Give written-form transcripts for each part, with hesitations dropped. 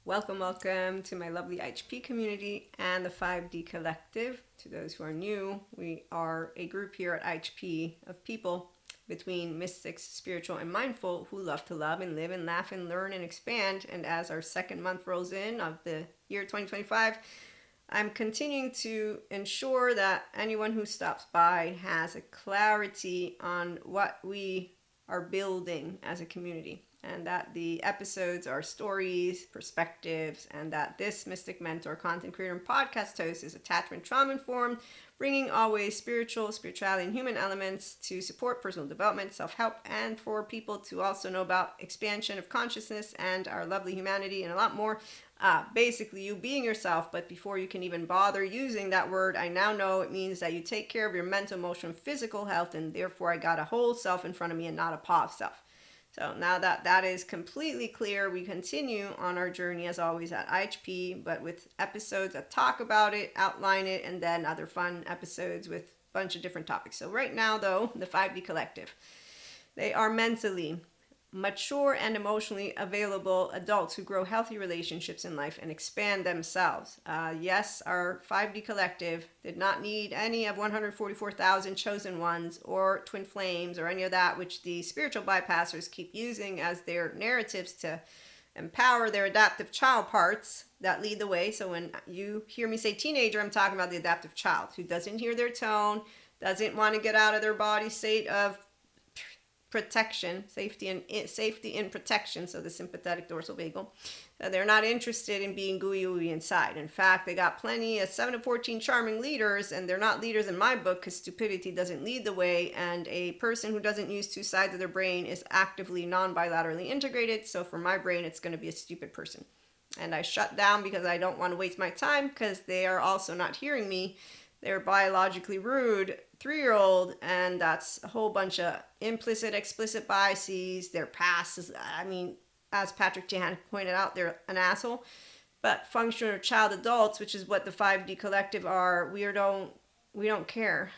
Welcome to my lovely IHP community and the 5D Collective. To those who are new, we are a group here at IHP of people between mystics, spiritual, and mindful who love to love and live and laugh and learn and expand. And as our second month rolls in of the year 2025, I'm continuing to ensure that anyone who stops by has a clarity on what we are building as a community, and that the episodes are stories, perspectives, and that this mystic mentor, content creator, and podcast host is attachment trauma informed, bringing always spirituality, and human elements to support personal development, self-help, and for people to also know about expansion of consciousness and our lovely humanity and a lot more. Basically, you being yourself, but before you can even bother using that word, I now know it means that you take care of your mental, emotional, and physical health, and therefore I got a whole self in front of me and not a paw of self. So now that that is completely clear, we continue on our journey as always at IHP, but with episodes that talk about it, outline it, and then other fun episodes with a bunch of different topics. So right now, though, the 5D Collective, they are mentally mature and emotionally available adults who grow healthy relationships in life and expand themselves. Yes, our 5D Collective did not need any of 144,000 chosen ones or twin flames or any of that, which the spiritual bypassers keep using as their narratives to empower their adaptive child parts that lead the way. So when you hear me say teenager, I'm talking about the adaptive child who doesn't hear their tone, doesn't want to get out of their body state of protection, safety in protection, so the sympathetic dorsal vagal. They're not interested in being gooey inside. In fact, they got plenty of 7 to 14 charming leaders, and they're not leaders in my book because stupidity doesn't lead the way, and a person who doesn't use two sides of their brain is actively non-bilaterally integrated. So for my brain, it's going to be a stupid person. And I shut down because I don't want to waste my time because they are also not hearing me. They're biologically rude 3-year-old, and that's a whole bunch of implicit, explicit biases. Their past is, as Patrick Jahan pointed out, they're an asshole. But functional child adults, which is what the 5D Collective are, we don't care.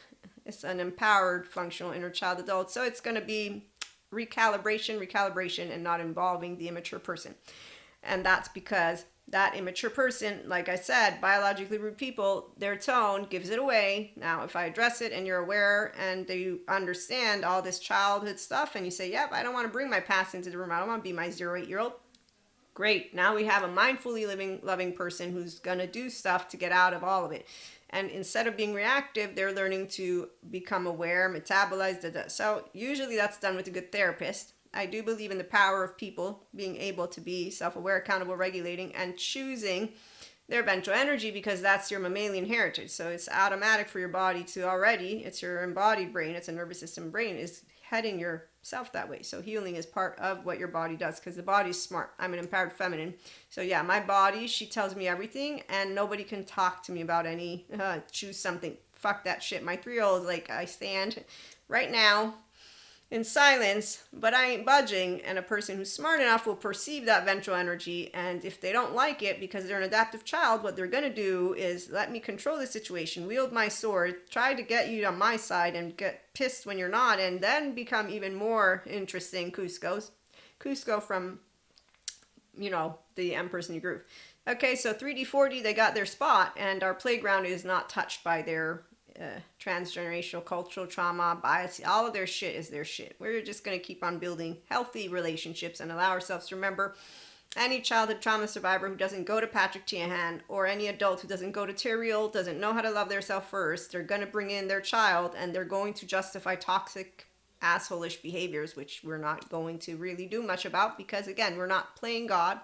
It's an empowered functional inner child adult. So it's going to be recalibration, and not involving the immature person. And that's because that immature person, like I said, biologically rude people, their tone gives it away. Now, if I address it and you're aware and you understand all this childhood stuff and you say, yep, I don't want to bring my past into the room. I don't want to be my 0-8-year-old. Great. Now we have a mindfully living, loving person who's going to do stuff to get out of all of it. And instead of being reactive, they're learning to become aware, metabolize. So usually that's done with a good therapist. I do believe in the power of people being able to be self-aware, accountable, regulating, and choosing their ventral energy, because that's your mammalian heritage. So it's automatic for your body to already, it's your embodied brain, it's a nervous system brain, is heading yourself that way. So healing is part of what your body does, because the body's smart. I'm an empowered feminine. So yeah, my body, she tells me everything, and nobody can talk to me about any, choose something. Fuck that shit. My 3-year-old is like, I stand right now in silence, but I ain't budging, and a person who's smart enough will perceive that ventral energy, and if they don't like it because they're an adaptive child, what they're going to do is let me control the situation, wield my sword, try to get you on my side and get pissed when you're not, and then become even more interesting Cusco from, the Empress New Groove. Okay, so 3D, 4D, they got their spot, and our playground is not touched by their transgenerational cultural trauma, bias. All of their shit is their shit. We're just going to keep on building healthy relationships and allow ourselves to remember any childhood trauma survivor who doesn't go to Patrick Tiahan, or any adult who doesn't go to Terriel, doesn't know how to love themselves first. They're going to bring in their child, and they're going to justify toxic, asshole-ish behaviors, which we're not going to really do much about, because again, we're not playing God.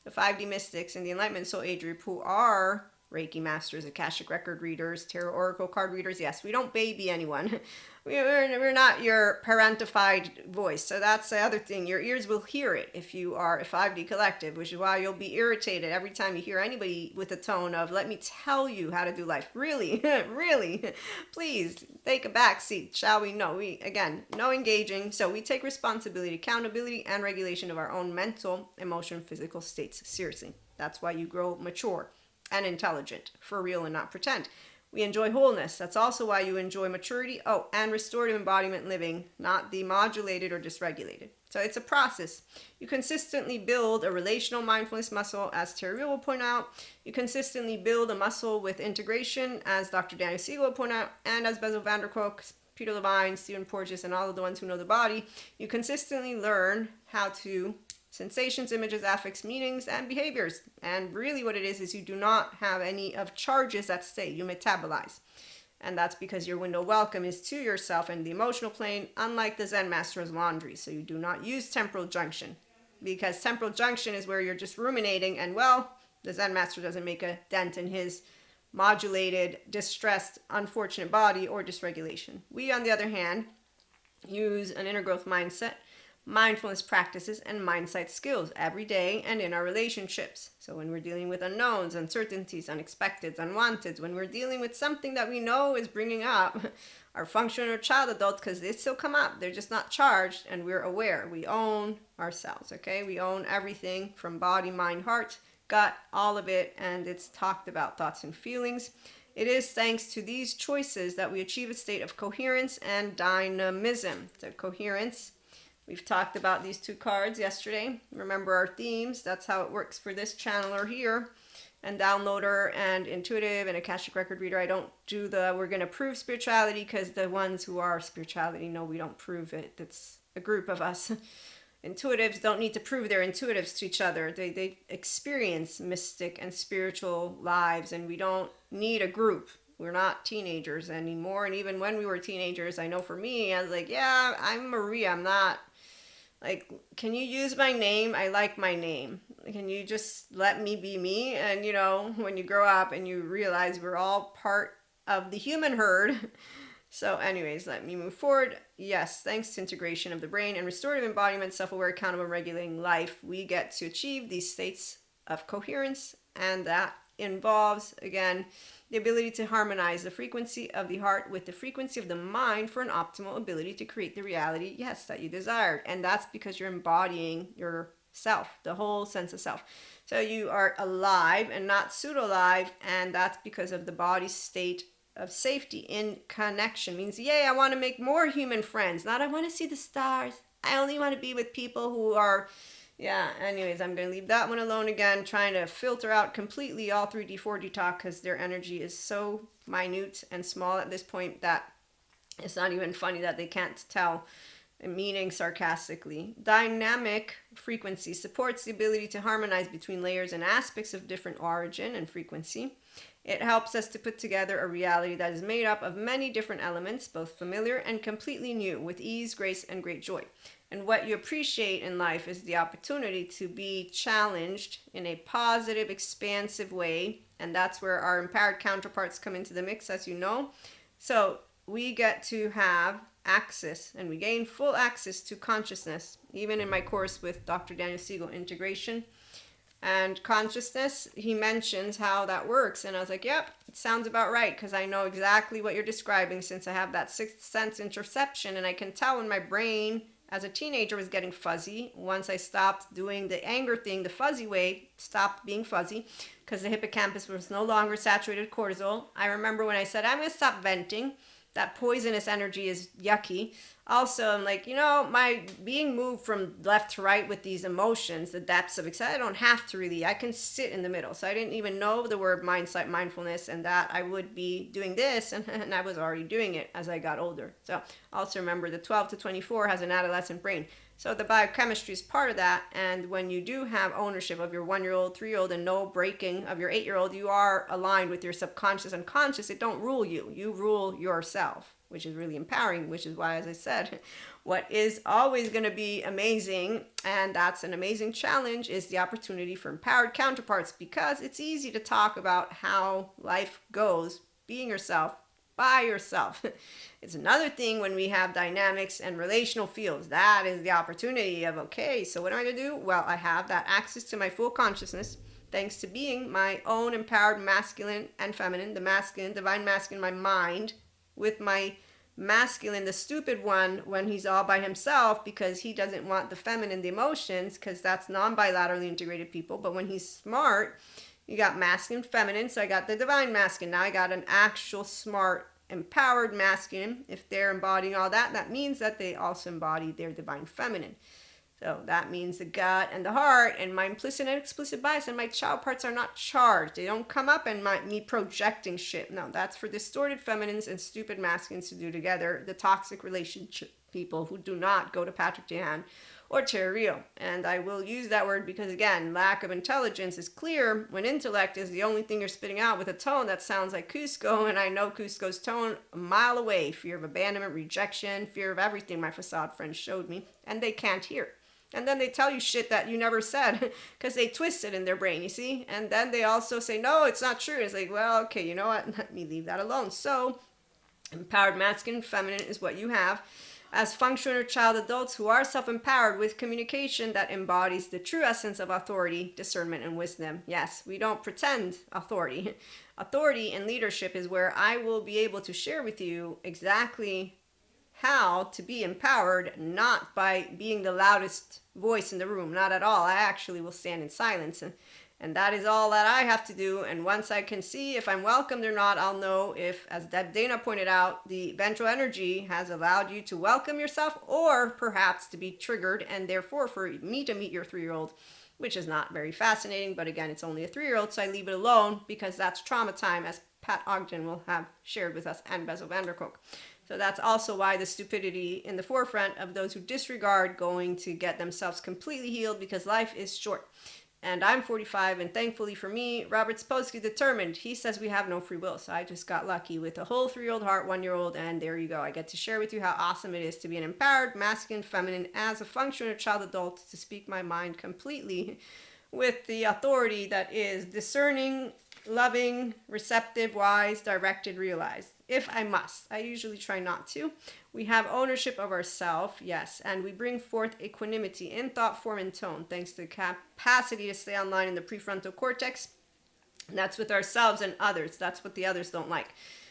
The 5D mystics and the Enlightenment Soul Age group, who are Reiki masters, Akashic record readers, tarot oracle card readers. Yes, we don't baby anyone. We're not your parentified voice. So that's the other thing. Your ears will hear it if you are a 5D collective, which is why you'll be irritated every time you hear anybody with a tone of, let me tell you how to do life. Really, really, please take a back seat, shall we? No, no engaging. So we take responsibility, accountability, and regulation of our own mental, emotional, physical states seriously. That's why you grow mature and intelligent, for real and not pretend. We enjoy wholeness. That's also why you enjoy maturity. Oh, and restorative embodiment living, not the modulated or dysregulated. So it's a process. You consistently build a relational mindfulness muscle, as Terry will point out. You consistently build a muscle with integration, as Dr. Daniel Siegel will point out, and as Bessel van der Kolk, Peter Levine, Stephen Porges, and all of the ones who know the body. You consistently learn how to sensations, images, affects, meanings, and behaviors. And really what it is you do not have any of charges that stay. You metabolize. And that's because your window of welcome is to yourself and the emotional plane, unlike the Zen master's laundry. So you do not use temporal junction, because temporal junction is where you're just ruminating, and well, the Zen master doesn't make a dent in his modulated, distressed, unfortunate body or dysregulation. We, on the other hand, use an inner growth mindset, mindfulness practices, and mindset skills every day and in our relationships. So when we're dealing with unknowns, uncertainties, unexpecteds, unwanteds, when we're dealing with something that we know is bringing up our functional or child adult, because they still come up, they're just not charged, and we're aware. We own ourselves, okay? We own everything from body, mind, heart, gut, all of it, and it's talked about thoughts and feelings. It is thanks to these choices that we achieve a state of coherence and dynamism. So coherence, we've talked about these two cards yesterday. Remember our themes. That's how it works for this channeler here. And downloader and intuitive and Akashic record reader. I don't do we're going to prove spirituality, because the ones who are spirituality know we don't prove it. That's a group of us. Intuitives don't need to prove they're intuitives to each other. They experience mystic and spiritual lives, and we don't need a group. We're not teenagers anymore. And even when we were teenagers, I know for me, I was like, yeah, I'm Maria. I'm not like, can you use my name? I like my name. Can you just let me be me? And you know, when you grow up and you realize we're all part of the human herd. So anyways, let me move forward. Yes, thanks to integration of the brain and restorative embodiment, self-aware, accountable, and regulating life, we get to achieve these states of coherence. And that involves, again, the ability to harmonize the frequency of the heart with the frequency of the mind for an optimal ability to create the reality, yes, that you desired. And that's because you're embodying yourself, the whole sense of self. So you are alive and not pseudo-alive, and that's because of the body's state of safety in connection. Means, yay, I want to make more human friends, not I want to see the stars. I only want to be with people who are, yeah, anyways, I'm going to leave that one alone again, trying to filter out completely all 3D, 4D talk, because their energy is so minute and small at this point that it's not even funny that they can't tell, meaning sarcastically. Dynamic frequency supports the ability to harmonize between layers and aspects of different origin and frequency. It helps us to put together a reality that is made up of many different elements, both familiar and completely new, with ease, grace, and great joy. And what you appreciate in life is the opportunity to be challenged in a positive, expansive way. And that's where our empowered counterparts come into the mix, as you know. So we get to have access, and we gain full access to consciousness. Even in my course with Dr. Daniel Siegel, Integration and Consciousness, he mentions how that works. And I was like, yep, it sounds about right, because I know exactly what you're describing, since I have that sixth sense interception, and I can tell when my brain as a teenager was getting fuzzy. Once I stopped doing the anger thing the fuzzy way, stopped being fuzzy, because the hippocampus was no longer saturated with cortisol. I remember when I said, I'm going to stop venting. That poisonous energy is yucky. Also, I'm like, you know, my being moved from left to right with these emotions, the depths of excitement, I don't have to really, I can sit in the middle. So I didn't even know the word mindset, mindfulness, and that I would be doing this, and I was already doing it as I got older. So also remember, the 12 to 24 has an adolescent brain. So the biochemistry is part of that, and when you do have ownership of your 1-year-old, 3-year-old, and no breaking of your 8-year-old, you are aligned with your subconscious and conscious. It don't rule you. You rule yourself, which is really empowering, which is why, as I said, what is always going to be amazing, and that's an amazing challenge, is the opportunity for empowered counterparts, because it's easy to talk about how life goes, being yourself, by yourself. It's another thing when we have dynamics and relational fields. That is the opportunity of, okay, so what am I going to do? Well, I have that access to my full consciousness, thanks to being my own empowered masculine and feminine, the masculine, divine masculine, my mind, with my masculine, the stupid one, when he's all by himself because he doesn't want the feminine, the emotions, because that's non-bilaterally integrated people. But when he's smart, You got masculine, feminine. So I got the divine masculine. Now I got an actual smart, empowered masculine. If they're embodying all that, that means that they also embody their divine feminine. So that means the gut and the heart and my implicit and explicit bias and my child parts are not charged. They don't come up and me projecting shit. No, that's for distorted feminines and stupid masculines to do together. The toxic relationship people who do not go to Patrick Dehan or Terry Rio. And I will use that word because, again, lack of intelligence is clear when intellect is the only thing you're spitting out with a tone that sounds like Cusco. And I know Cusco's tone a mile away. Fear of abandonment, rejection, fear of everything my facade friends showed me. And they can't hear. And then they tell you shit that you never said because they twist it in their brain, you see? And then they also say, no, it's not true. It's like, well, okay, you know what? Let me leave that alone. So, empowered masculine, feminine is what you have as functional or child adults who are self-empowered with communication that embodies the true essence of authority, discernment, and wisdom. Yes, we don't pretend authority. Authority and leadership is where I will be able to share with you exactly how to be empowered, not by being the loudest voice in the room, not at all. I actually will stand in silence, and that is all that I have to do. And once I can see if I'm welcomed or not, I'll know if, as Deb Dana pointed out, the ventral energy has allowed you to welcome yourself or perhaps to be triggered, and therefore for me to meet your 3-year-old, which is not very fascinating, but again, it's only a 3-year-old, so I leave it alone because that's trauma time, as Pat Ogden will have shared with us, and Bezel Vanderkolk. So that's also why the stupidity in the forefront of those who disregard going to get themselves completely healed, because life is short. And I'm 45, and thankfully for me, Robert Sapolsky determined. He says we have no free will. So I just got lucky with a whole 3-year-old heart, 1-year-old, and there you go. I get to share with you how awesome it is to be an empowered, masculine, feminine, as a functional child adult, to speak my mind completely with the authority that is discerning, loving, receptive, wise, directed, realized. If I must. I usually try not to. We have ownership of ourself, yes, and we bring forth equanimity in thought, form, and tone, thanks to the capacity to stay online in the prefrontal cortex. And that's with ourselves and others. That's what the others don't like.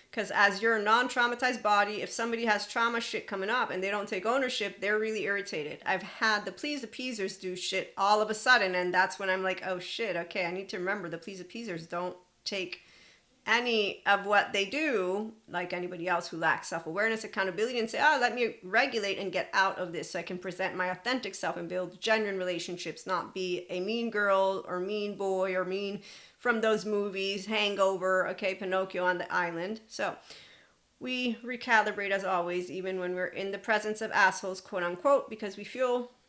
Because as your non-traumatized body, if somebody has trauma shit coming up and they don't take ownership, they're really irritated. I've had the please appeasers do shit all of a sudden, and that's when I'm like, oh shit, okay, I need to remember the please appeasers don't take any of what they do, like anybody else who lacks self-awareness, accountability, and say, oh, let me regulate and get out of this so I can present my authentic self and build genuine relationships, not be a mean girl or mean boy or mean from those movies, Hangover, okay, Pinocchio on the island. So we recalibrate as always, even when we're in the presence of assholes, quote unquote, because we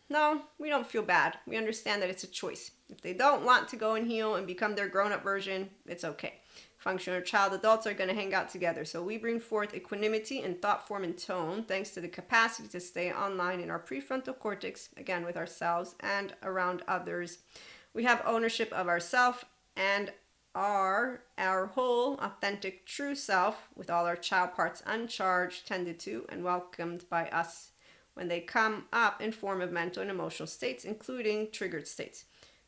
don't feel bad. We understand that it's a choice. If they don't want to go and heal and become their grown-up version, it's okay. Functional child adults are going to hang out together. So we bring forth equanimity in thought, form, and tone, thanks to the capacity to stay online in our prefrontal cortex, again, with ourselves and around others. We have ownership of ourself and our whole, authentic, true self, with all our child parts uncharged, tended to, and welcomed by us when they come up in form of mental and emotional states, including triggered states.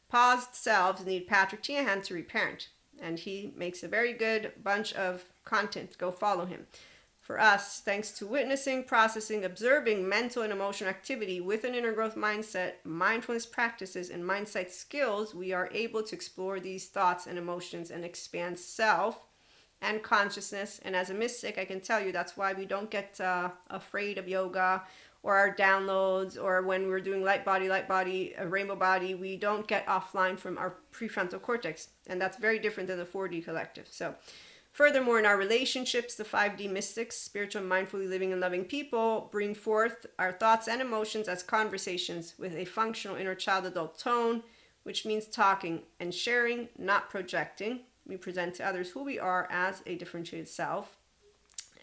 Paused selves need Patrick Teahan to reparent. And he makes a very good bunch of content. Go follow him. For us, thanks to witnessing, processing, observing mental and emotional activity with an inner growth mindset, mindfulness practices, and mindset skills, we are able to explore these thoughts and emotions and expand self and consciousness. And as a mystic, I can tell you that's why we don't get afraid of yoga or our downloads, or when we're doing light body, rainbow body, we don't get offline from our prefrontal cortex. And that's very different than the 4D collective. So furthermore, in our relationships, the 5D mystics, spiritual, mindfully living and loving people, bring forth our thoughts and emotions as conversations with a functional inner child adult tone, which means talking and sharing, not projecting. We present to others who we are as a differentiated self.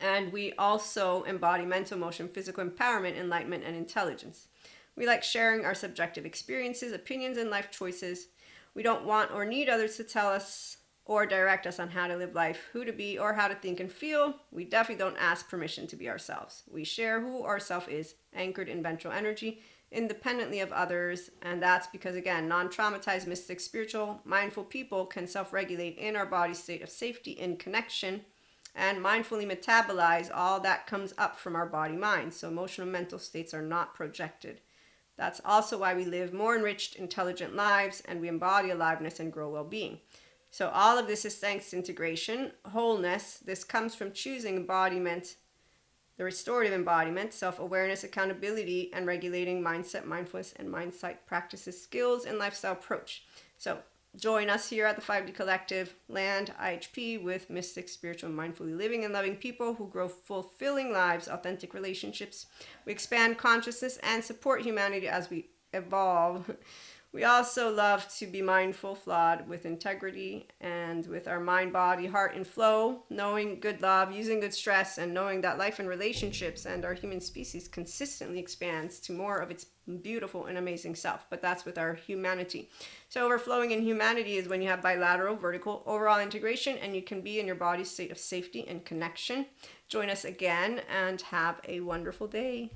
And we also embody mental, emotion, physical empowerment, enlightenment, and intelligence. We like sharing our subjective experiences, opinions, and life choices. We don't want or need others to tell us or direct us on how to live life, who to be, or how to think and feel. We definitely don't ask permission to be ourselves. We share who our self is, anchored in ventral energy, independently of others. And that's because, again, non-traumatized, mystic, spiritual, mindful people can self-regulate in our body state of safety in connection and mindfully metabolize all that comes up from our body mind. So emotional and mental states are not projected. That's also why we live more enriched, intelligent lives, and we embody aliveness and grow well-being. So all of this is thanks to integration, wholeness. This comes from choosing embodiment, the restorative embodiment, self-awareness, accountability, and regulating mindset, mindfulness, and mindset practices, skills, and lifestyle approach. So join us here at the 5D Collective, land IHP with mystic, spiritual, and mindfully living and loving people who grow fulfilling lives, authentic relationships. We expand consciousness and support humanity as we evolve. We also love to be mindful, flawed, with integrity, and with our mind, body, heart in flow, knowing good love, using good stress, and knowing that life and relationships and our human species consistently expands to more of its beautiful and amazing self. But that's with our humanity. So overflowing in humanity is when you have bilateral, vertical, overall integration, and you can be in your body's state of safety and connection. Join us again and have a wonderful day.